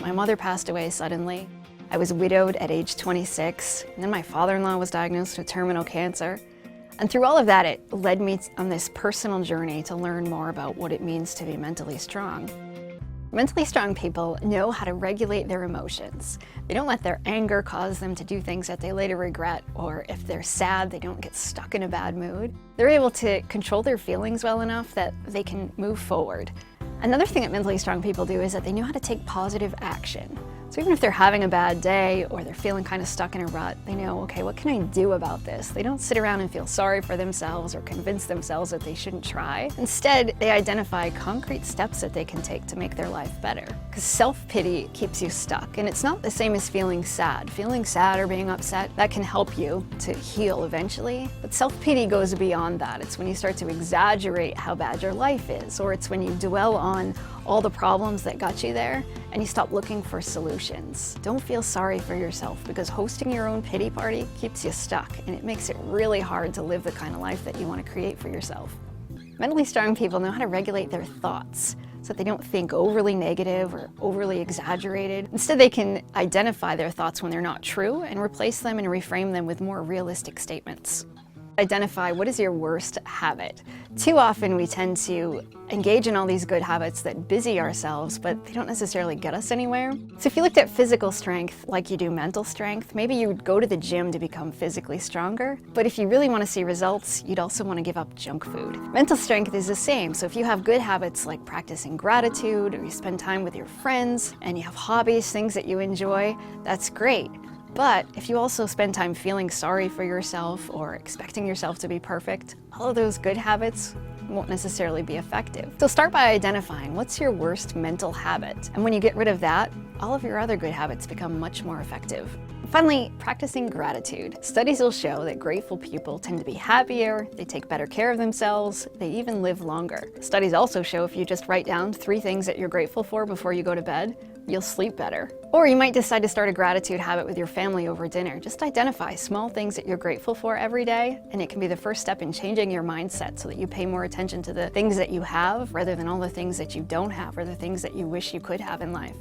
My mother passed away suddenly. I was widowed at age 26, and then my father-in-law was diagnosed with terminal cancer. And through all of that, it led me on this personal journey to learn more about what it means to be mentally strong. Mentally strong people know how to regulate their emotions. They don't let their anger cause them to do things that they later regret, or if they're sad, they don't get stuck in a bad mood. They're able to control their feelings well enough that they can move forward. Another thing that mentally strong people do is that they know how to take positive action. So even if they're having a bad day or they're feeling kind of stuck in a rut, they know, okay, what can I do about this? They don't sit around and feel sorry for themselves or convince themselves that they shouldn't try. Instead, they identify concrete steps that they can take to make their life better. Because self-pity keeps you stuck, and it's not the same as feeling sad. Feeling sad or being upset, that can help you to heal eventually. But self-pity goes beyond that. It's when you start to exaggerate how bad your life is, or it's when you dwell on all the problems that got you there and you stop looking for solutions. Don't feel sorry for yourself, because hosting your own pity party keeps you stuck, and it makes it really hard to live the kind of life that you want to create for yourself. Mentally strong people know how to regulate their thoughts so that they don't think overly negative or overly exaggerated. Instead, they can identify their thoughts when they're not true and replace them and reframe them with more realistic statements. Identify what is your worst habit. Too often we tend to engage in all these good habits that busy ourselves, but they don't necessarily get us anywhere. So if you looked at physical strength like you do mental strength, maybe you would go to the gym to become physically stronger. But if you really want to see results, you'd also want to give up junk food. Mental strength is the same. So if you have good habits like practicing gratitude, or you spend time with your friends, and you have hobbies, things that you enjoy, that's great. But if you also spend time feeling sorry for yourself or expecting yourself to be perfect, all of those good habits won't necessarily be effective. So start by identifying what's your worst mental habit. And when you get rid of that, all of your other good habits become much more effective. Finally, practicing gratitude. Studies will show that grateful people tend to be happier, they take better care of themselves, they even live longer. Studies also show if you just write down 3 things that you're grateful for before you go to bed, you'll sleep better. Or you might decide to start a gratitude habit with your family over dinner. Just identify small things that you're grateful for every day, and it can be the first step in changing your mindset so that you pay more attention to the things that you have rather than all the things that you don't have or the things that you wish you could have in life.